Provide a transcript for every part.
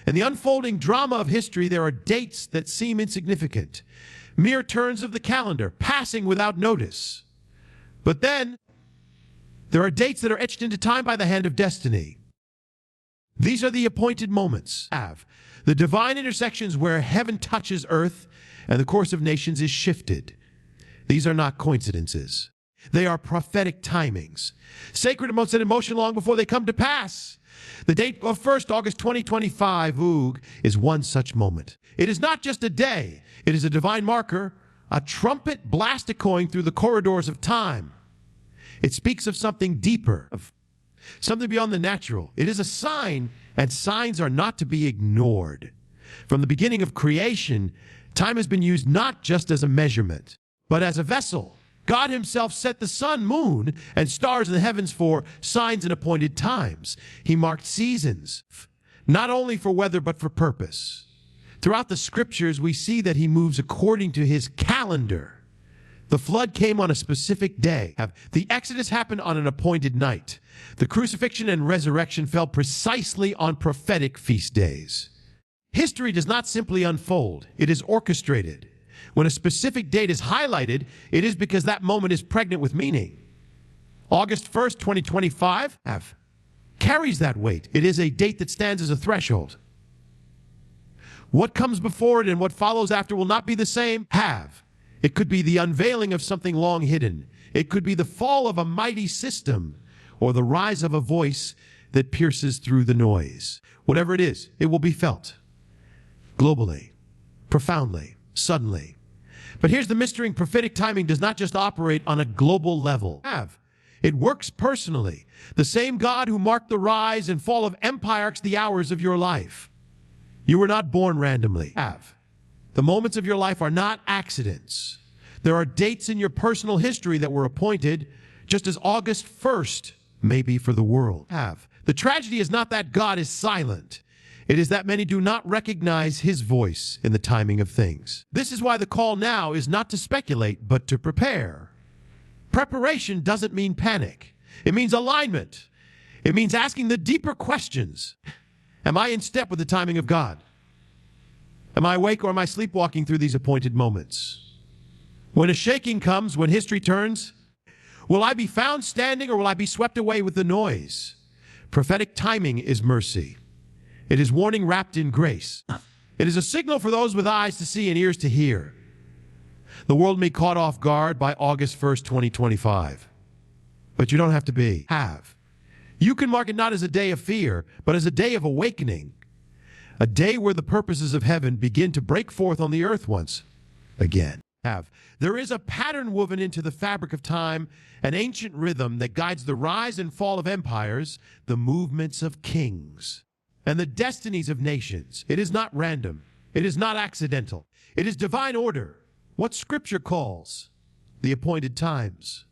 In the unfolding drama of history, there are dates that seem insignificant, mere turns of the calendar, passing without notice. But then, there are dates that are etched into time by the hand of destiny. These are the appointed moments, the divine intersections where heaven touches earth and the course of nations is shifted. These are not coincidences. They are prophetic timings, sacred amounts in emotion long before they come to pass. The date of 1st August 2025, is one such moment. It is not just a day. It is a divine marker, a trumpet blast echoing through the corridors of time. It speaks of something deeper, of something beyond the natural. It is a sign, and signs are not to be ignored. From the beginning of creation, time has been used not just as a measurement, but as a vessel. God himself set the sun, moon, and stars in the heavens for signs and appointed times. He marked seasons, not only for weather, but for purpose. Throughout the scriptures, we see that he moves according to his calendar. The flood came on a specific day. The Exodus happened on an appointed night. The crucifixion and resurrection fell precisely on prophetic feast days. History does not simply unfold. It is orchestrated. When a specific date is highlighted, it is because that moment is pregnant with meaning. August 1st, 2025 carries that weight. It is a date that stands as a threshold. What comes before it and what follows after will not be the same. It could be the unveiling of something long hidden. It could be the fall of a mighty system or the rise of a voice that pierces through the noise. Whatever it is, it will be felt globally, profoundly, suddenly. But here's the mystery: prophetic timing does not just operate on a global level. It works personally. The same God who marked the rise and fall of empires, the hours of your life. You were not born randomly. The moments of your life are not accidents. There are dates in your personal history that were appointed, just as August 1st may be for the world. The tragedy is not that God is silent. It is that many do not recognize his voice in the timing of things. This is why the call now is not to speculate, but to prepare. Preparation doesn't mean panic. It means alignment. It means asking the deeper questions. Am I in step with the timing of God? Am I awake or am I sleepwalking through these appointed moments? When a shaking comes, when history turns, will I be found standing or will I be swept away with the noise? Prophetic timing is mercy. It is warning wrapped in grace. It is a signal for those with eyes to see and ears to hear. The world may be caught off guard by August 1st, 2025. But you don't have to be. You can mark it not as a day of fear, but as a day of awakening. A day where the purposes of heaven begin to break forth on the earth once again. There is a pattern woven into the fabric of time, an ancient rhythm that guides the rise and fall of empires, the movements of kings, and the destinies of nations. It is not random. It is not accidental. It is divine order, what Scripture calls the appointed times.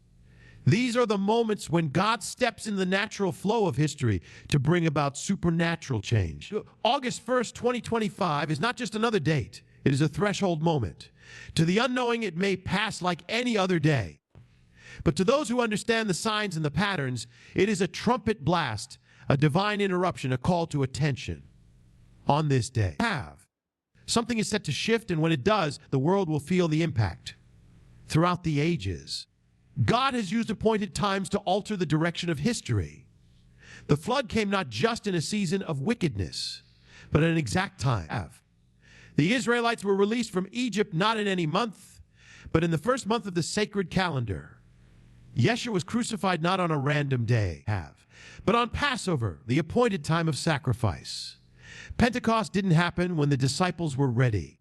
These are the moments when God steps in the natural flow of history to bring about supernatural change. August 1st, 2025 is not just another date. It is a threshold moment. To the unknowing, it may pass like any other day. But to those who understand the signs and the patterns, it is a trumpet blast, a divine interruption, a call to attention. On this day, something is set to shift, and when it does, the world will feel the impact. Throughout the ages, God has used appointed times to alter the direction of history. The flood came not just in a season of wickedness, but at an exact time. The Israelites were released from Egypt not in any month, but in the first month of the sacred calendar. Yeshua was crucified not on a random day, but on Passover, the appointed time of sacrifice. Pentecost didn't happen when the disciples were ready,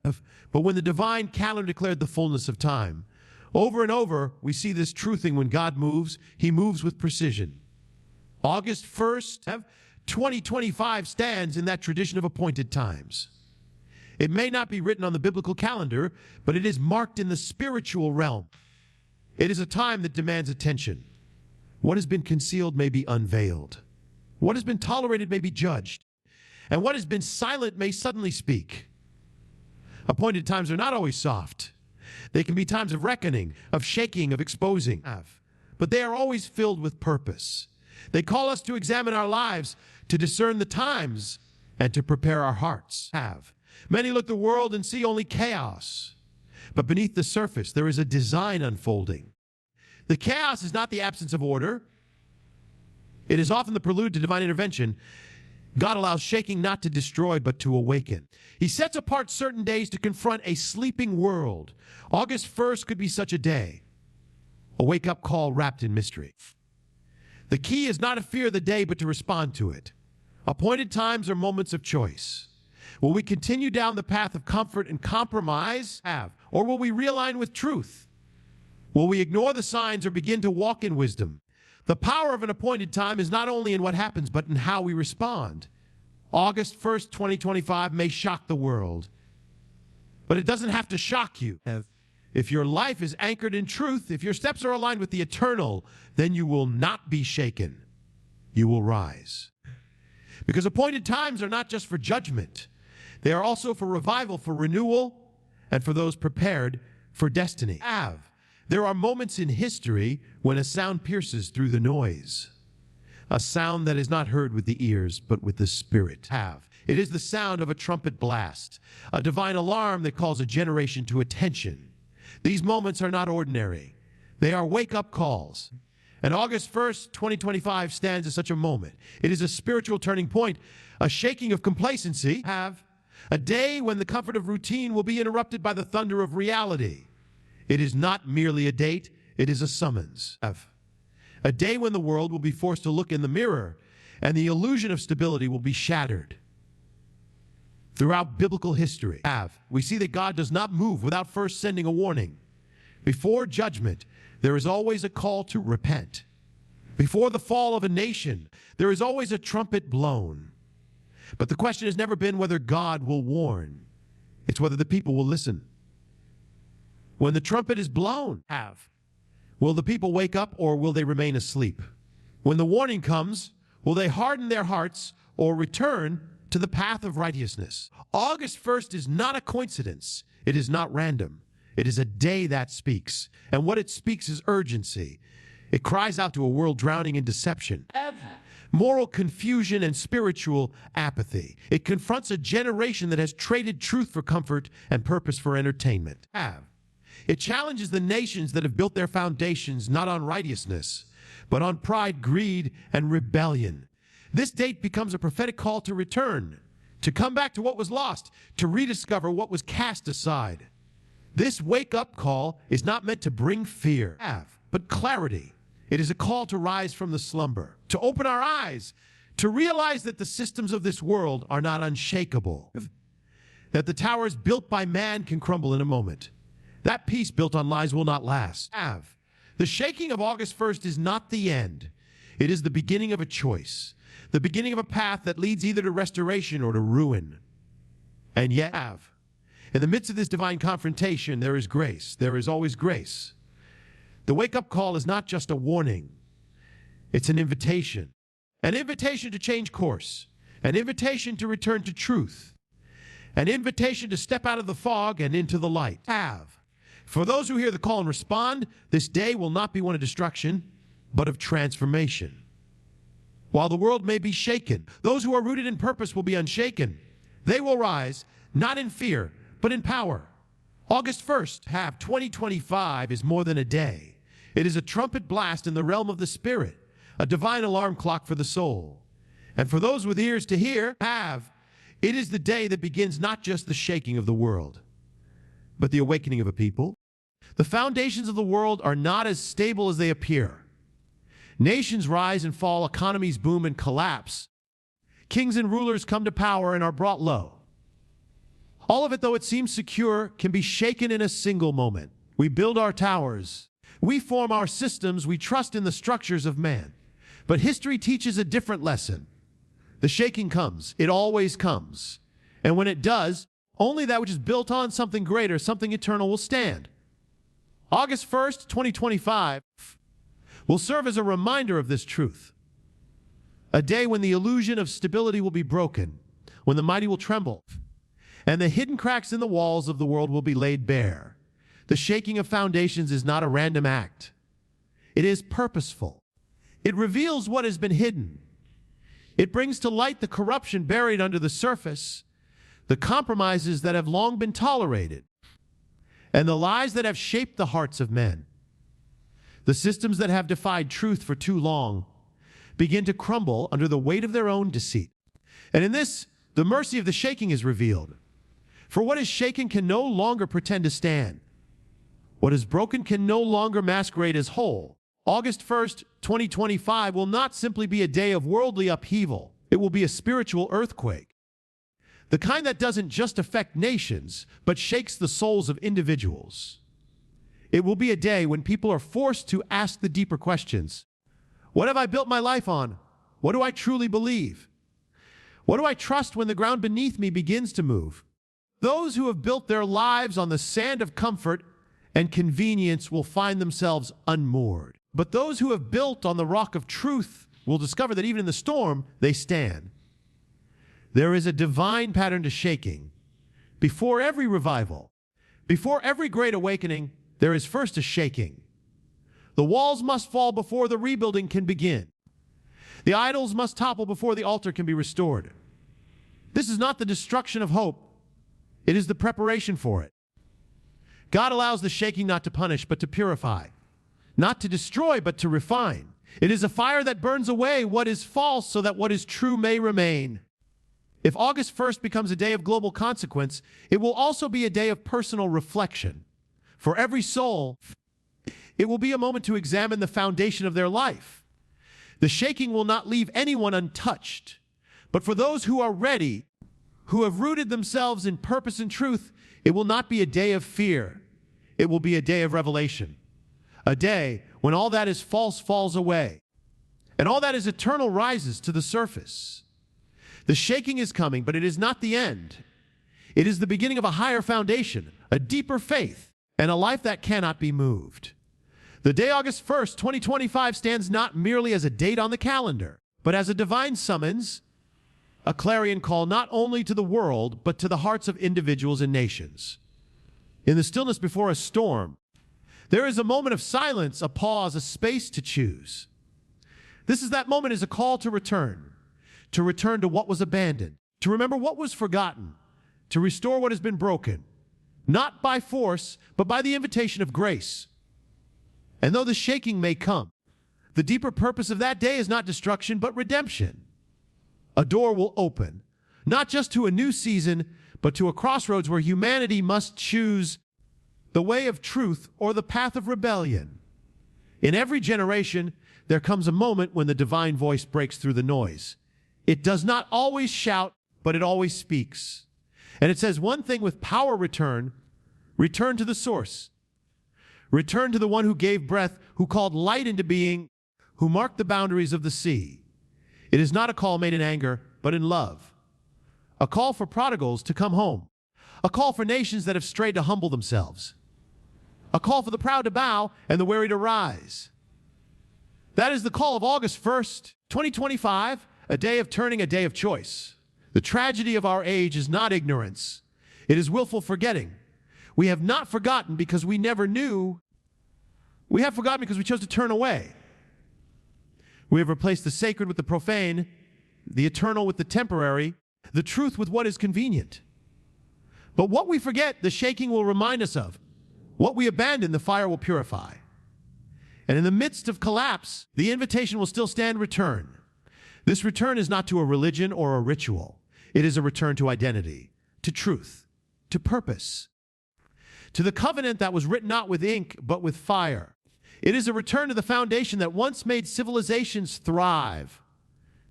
but when the divine calendar declared the fullness of time. Over and over, we see this truthing: when God moves, he moves with precision. August 1st, 2025 stands in that tradition of appointed times. It may not be written on the biblical calendar, but it is marked in the spiritual realm. It is a time that demands attention. What has been concealed may be unveiled. What has been tolerated may be judged. And what has been silent may suddenly speak. Appointed times are not always soft. They can be times of reckoning, of shaking, of exposing. But they are always filled with purpose. They call us to examine our lives, to discern the times, and to prepare our hearts. Many look at the world and see only chaos, but beneath the surface there is a design unfolding. The chaos is not the absence of order. It is often the prelude to divine intervention. God allows shaking not to destroy, but to awaken. He sets apart certain days to confront a sleeping world. August 1st could be such a day, a wake-up call wrapped in mystery. The key is not to fear the day, but to respond to it. Appointed times are moments of choice. Will we continue down the path of comfort and compromise? Or will we realign with truth? Will we ignore the signs or begin to walk in wisdom? The power of an appointed time is not only in what happens, but in how we respond. August 1st, 2025 may shock the world, but it doesn't have to shock you. If your life is anchored in truth, if your steps are aligned with the eternal, then you will not be shaken. You will rise. Because appointed times are not just for judgment. They are also for revival, for renewal, and for those prepared for destiny. There are moments in history when a sound pierces through the noise. A sound that is not heard with the ears, but with the spirit. It is the sound of a trumpet blast, a divine alarm that calls a generation to attention. These moments are not ordinary. They are wake-up calls. And August 1st, 2025 stands as such a moment. It is a spiritual turning point, a shaking of complacency. A day when the comfort of routine will be interrupted by the thunder of reality. It is not merely a date, it is a summons. A day when the world will be forced to look in the mirror and the illusion of stability will be shattered. Throughout biblical history, we see that God does not move without first sending a warning. Before judgment, there is always a call to repent. Before the fall of a nation, there is always a trumpet blown. But the question has never been whether God will warn. It's whether the people will listen. When the trumpet is blown, will the people wake up or will they remain asleep? When the warning comes, will they harden their hearts or return to the path of righteousness? August 1st is not a coincidence. It is not random. It is a day that speaks. And what it speaks is urgency. It cries out to a world drowning in deception, moral confusion, and spiritual apathy. It confronts a generation that has traded truth for comfort and purpose for entertainment. It challenges the nations that have built their foundations not on righteousness, but on pride, greed, and rebellion. This date becomes a prophetic call to return, to come back to what was lost, to rediscover what was cast aside. This wake-up call is not meant to bring fear, but clarity. It is a call to rise from the slumber, to open our eyes, to realize that the systems of this world are not unshakable, that the towers built by man can crumble in a moment. That peace built on lies will not last. The shaking of August 1st is not the end. It is the beginning of a choice, the beginning of a path that leads either to restoration or to ruin. And yet, in the midst of this divine confrontation, there is grace. There is always grace. The wake-up call is not just a warning. It's an invitation to change course, an invitation to return to truth, an invitation to step out of the fog and into the light. For those who hear the call and respond, this day will not be one of destruction, but of transformation. While the world may be shaken, those who are rooted in purpose will be unshaken. They will rise, not in fear, but in power. August 1st, 2025 is more than a day. It is a trumpet blast in the realm of the spirit, a divine alarm clock for the soul. And for those with ears to hear, it is the day that begins not just the shaking of the world, but the awakening of a people. The foundations of the world are not as stable as they appear. Nations rise and fall, economies boom and collapse. Kings and rulers come to power and are brought low. All of it, though it seems secure, can be shaken in a single moment. We build our towers. We form our systems. We trust in the structures of man. But history teaches a different lesson. The shaking comes. It always comes. And when it does, only that which is built on something greater, something eternal, will stand. August 1st, 2025 will serve as a reminder of this truth. A day when the illusion of stability will be broken, when the mighty will tremble, and the hidden cracks in the walls of the world will be laid bare. The shaking of foundations is not a random act. It is purposeful. It reveals what has been hidden. It brings to light the corruption buried under the surface, the compromises that have long been tolerated, and the lies that have shaped the hearts of men. The systems that have defied truth for too long begin to crumble under the weight of their own deceit. And in this, the mercy of the shaking is revealed. For what is shaken can no longer pretend to stand. What is broken can no longer masquerade as whole. August 1st, 2025 will not simply be a day of worldly upheaval. It will be a spiritual earthquake. The kind that doesn't just affect nations, but shakes the souls of individuals. It will be a day when people are forced to ask the deeper questions. What have I built my life on? What do I truly believe? What do I trust when the ground beneath me begins to move? Those who have built their lives on the sand of comfort and convenience will find themselves unmoored. But those who have built on the rock of truth will discover that even in the storm, they stand. There is a divine pattern to shaking. Before every revival, before every great awakening, there is first a shaking. The walls must fall before the rebuilding can begin. The idols must topple before the altar can be restored. This is not the destruction of hope. It is the preparation for it. God allows the shaking not to punish, but to purify. Not to destroy, but to refine. It is a fire that burns away what is false so that what is true may remain. If August 1st becomes a day of global consequence, it will also be a day of personal reflection. For every soul, it will be a moment to examine the foundation of their life. The shaking will not leave anyone untouched, but for those who are ready, who have rooted themselves in purpose and truth, it will not be a day of fear. It will be a day of revelation. A day when all that is false falls away, and all that is eternal rises to the surface. The shaking is coming, but it is not the end. It is the beginning of a higher foundation, a deeper faith, and a life that cannot be moved. The day August 1st, 2025 stands not merely as a date on the calendar, but as a divine summons, a clarion call not only to the world, but to the hearts of individuals and nations. In the stillness before a storm, there is a moment of silence, a pause, a space to choose. This is that moment is a call to return to what was abandoned, to remember what was forgotten, to restore what has been broken, not by force, but by the invitation of grace. And though the shaking may come, the deeper purpose of that day is not destruction, but redemption. A door will open, not just to a new season, but to a crossroads where humanity must choose the way of truth or the path of rebellion. In every generation, there comes a moment when the divine voice breaks through the noise. It does not always shout, but it always speaks. And it says one thing with power: return to the source. Return to the one who gave breath, who called light into being, who marked the boundaries of the sea. It is not a call made in anger, but in love. A call for prodigals to come home. A call for nations that have strayed to humble themselves. A call for the proud to bow and the weary to rise. That is the call of August 1st, 2025, a day of turning, a day of choice. The tragedy of our age is not ignorance. It is willful forgetting. We have not forgotten because we never knew. We have forgotten because we chose to turn away. We have replaced the sacred with the profane, the eternal with the temporary, the truth with what is convenient. But what we forget, the shaking will remind us of. What we abandon, the fire will purify. And in the midst of collapse, the invitation will still stand: return. This return is not to a religion or a ritual. It is a return to identity, to truth, to purpose, to the covenant that was written not with ink, but with fire. It is a return to the foundation that once made civilizations thrive,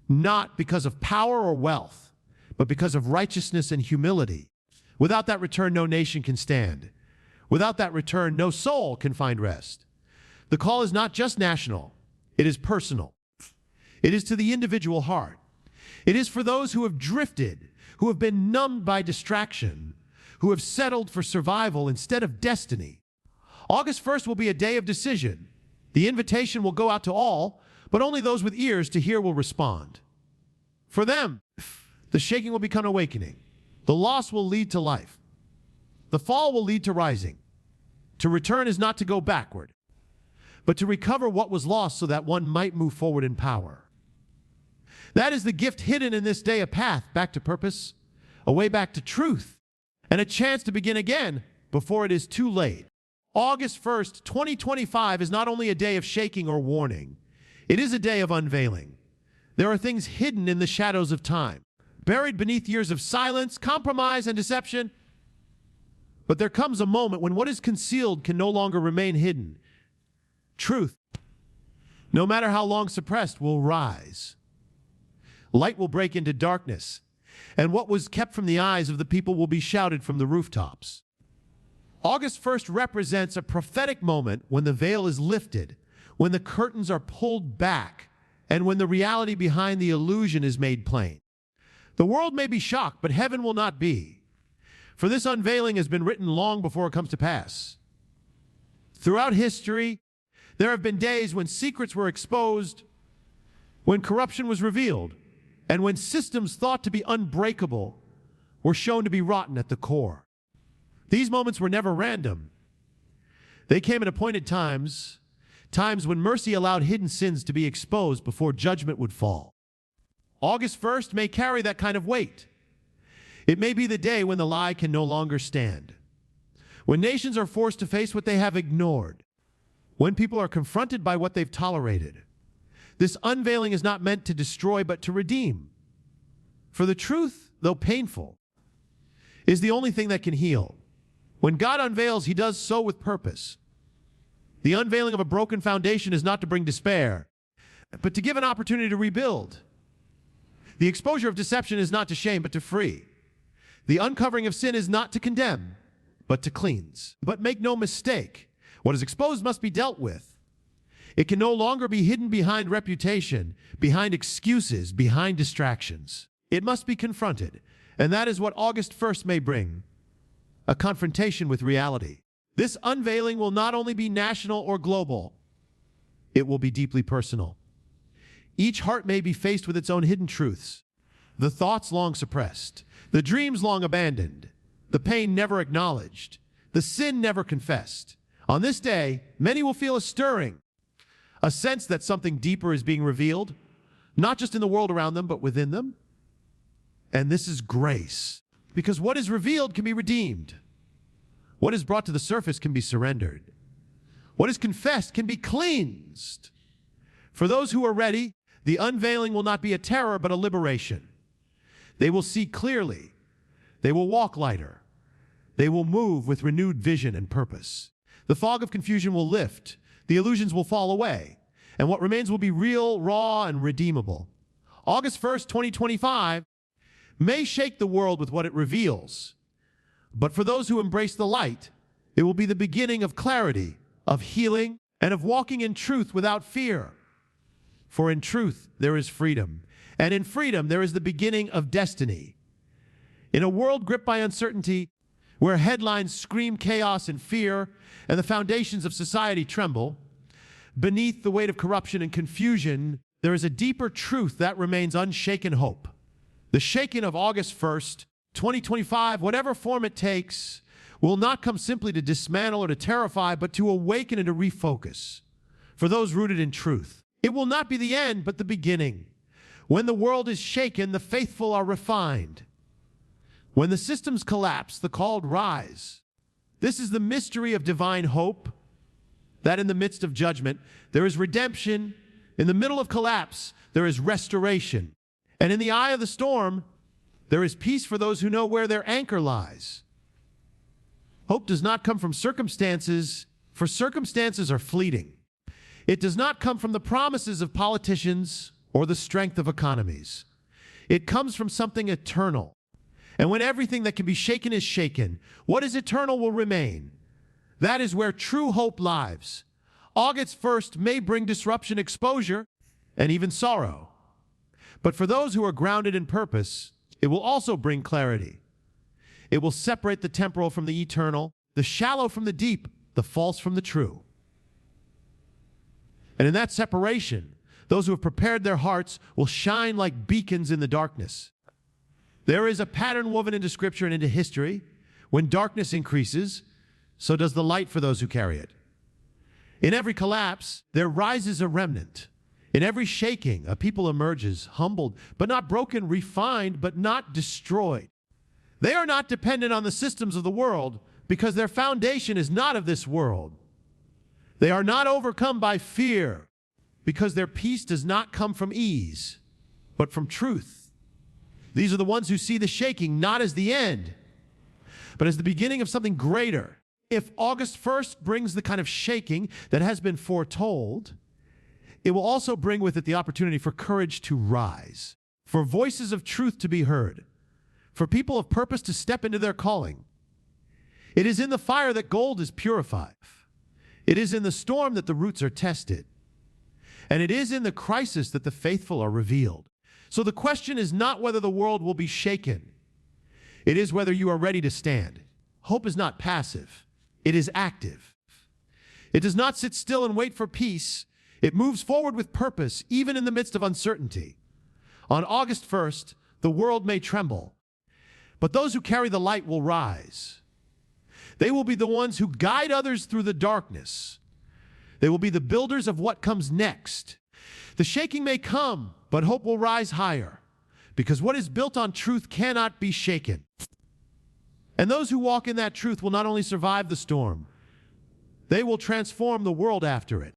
not because of power or wealth, but because of righteousness and humility. Without that return, no nation can stand. Without that return, no soul can find rest. The call is not just national, it is personal. It is to the individual heart. It is for those who have drifted, who have been numbed by distraction, who have settled for survival instead of destiny. August 1st will be a day of decision. The invitation will go out to all, but only those with ears to hear will respond. For them, the shaking will become awakening. The loss will lead to life. The fall will lead to rising. To return is not to go backward, but to recover what was lost so that one might move forward in power. That is the gift hidden in this day, a path back to purpose, a way back to truth, and a chance to begin again before it is too late. August 1st, 2025 is not only a day of shaking or warning, it is a day of unveiling. There are things hidden in the shadows of time, buried beneath years of silence, compromise, and deception. But there comes a moment when what is concealed can no longer remain hidden. Truth, no matter how long suppressed, will rise. Light will break into darkness, and what was kept from the eyes of the people will be shouted from the rooftops. August 1st represents a prophetic moment when the veil is lifted, when the curtains are pulled back, and when the reality behind the illusion is made plain. The world may be shocked, but heaven will not be. For this unveiling has been written long before it comes to pass. Throughout history, there have been days when secrets were exposed, when corruption was revealed, and when systems thought to be unbreakable were shown to be rotten at the core. These moments were never random. They came at appointed times, times when mercy allowed hidden sins to be exposed before judgment would fall. August 1st may carry that kind of weight. It may be the day when the lie can no longer stand, when nations are forced to face what they have ignored, when people are confronted by what they've tolerated. This unveiling is not meant to destroy but to redeem. For the truth, though painful, is the only thing that can heal. When God unveils, he does so with purpose. The unveiling of a broken foundation is not to bring despair, but to give an opportunity to rebuild. The exposure of deception is not to shame, but to free. The uncovering of sin is not to condemn, but to cleanse. But make no mistake, what is exposed must be dealt with. It can no longer be hidden behind reputation, behind excuses, behind distractions. It must be confronted, and that is what August 1st may bring, a confrontation with reality. This unveiling will not only be national or global, it will be deeply personal. Each heart may be faced with its own hidden truths, the thoughts long suppressed, the dreams long abandoned, the pain never acknowledged, the sin never confessed. On this day, many will feel a stirring, a sense that something deeper is being revealed, not just in the world around them, but within them. And this is grace, because what is revealed can be redeemed. What is brought to the surface can be surrendered. What is confessed can be cleansed. For those who are ready, the unveiling will not be a terror, but a liberation. They will see clearly. They will walk lighter. They will move with renewed vision and purpose. The fog of confusion will lift. The illusions will fall away. And what remains will be real, raw, and redeemable. August 1st, 2025 may shake the world with what it reveals. But for those who embrace the light, it will be the beginning of clarity, of healing, and of walking in truth without fear. For in truth, there is freedom. And in freedom, there is the beginning of destiny. In a world gripped by uncertainty, where headlines scream chaos and fear, and the foundations of society tremble, beneath the weight of corruption and confusion, there is a deeper truth that remains unshaken hope. The shaking of August 1st, 2025, whatever form it takes, will not come simply to dismantle or to terrify, but to awaken and to refocus. For those rooted in truth, it will not be the end, but the beginning. When the world is shaken, the faithful are refined. When the systems collapse, the called rise. This is the mystery of divine hope, that in the midst of judgment, there is redemption. In the middle of collapse, there is restoration. And in the eye of the storm, there is peace for those who know where their anchor lies. Hope does not come from circumstances, for circumstances are fleeting. It does not come from the promises of politicians or the strength of economies. It comes from something eternal. And when everything that can be shaken is shaken, what is eternal will remain. That is where true hope lies. August 1st may bring disruption, exposure, and even sorrow. But for those who are grounded in purpose, it will also bring clarity. It will separate the temporal from the eternal, the shallow from the deep, the false from the true. And in that separation, those who have prepared their hearts will shine like beacons in the darkness. There is a pattern woven into Scripture and into history. When darkness increases, so does the light for those who carry it. In every collapse, there rises a remnant. In every shaking, a people emerges, humbled, but not broken, refined, but not destroyed. They are not dependent on the systems of the world because their foundation is not of this world. They are not overcome by fear because their peace does not come from ease, but from truth. These are the ones who see the shaking not as the end, but as the beginning of something greater. If August 1st brings the kind of shaking that has been foretold, it will also bring with it the opportunity for courage to rise, for voices of truth to be heard, for people of purpose to step into their calling. It is in the fire that gold is purified. It is in the storm that the roots are tested. And it is in the crisis that the faithful are revealed. So the question is not whether the world will be shaken. It is whether you are ready to stand. Hope is not passive. It is active. It does not sit still and wait for peace. It moves forward with purpose, even in the midst of uncertainty. On August 1st, the world may tremble, but those who carry the light will rise. They will be the ones who guide others through the darkness. They will be the builders of what comes next. The shaking may come, but hope will rise higher, because what is built on truth cannot be shaken. And those who walk in that truth will not only survive the storm, they will transform the world after it.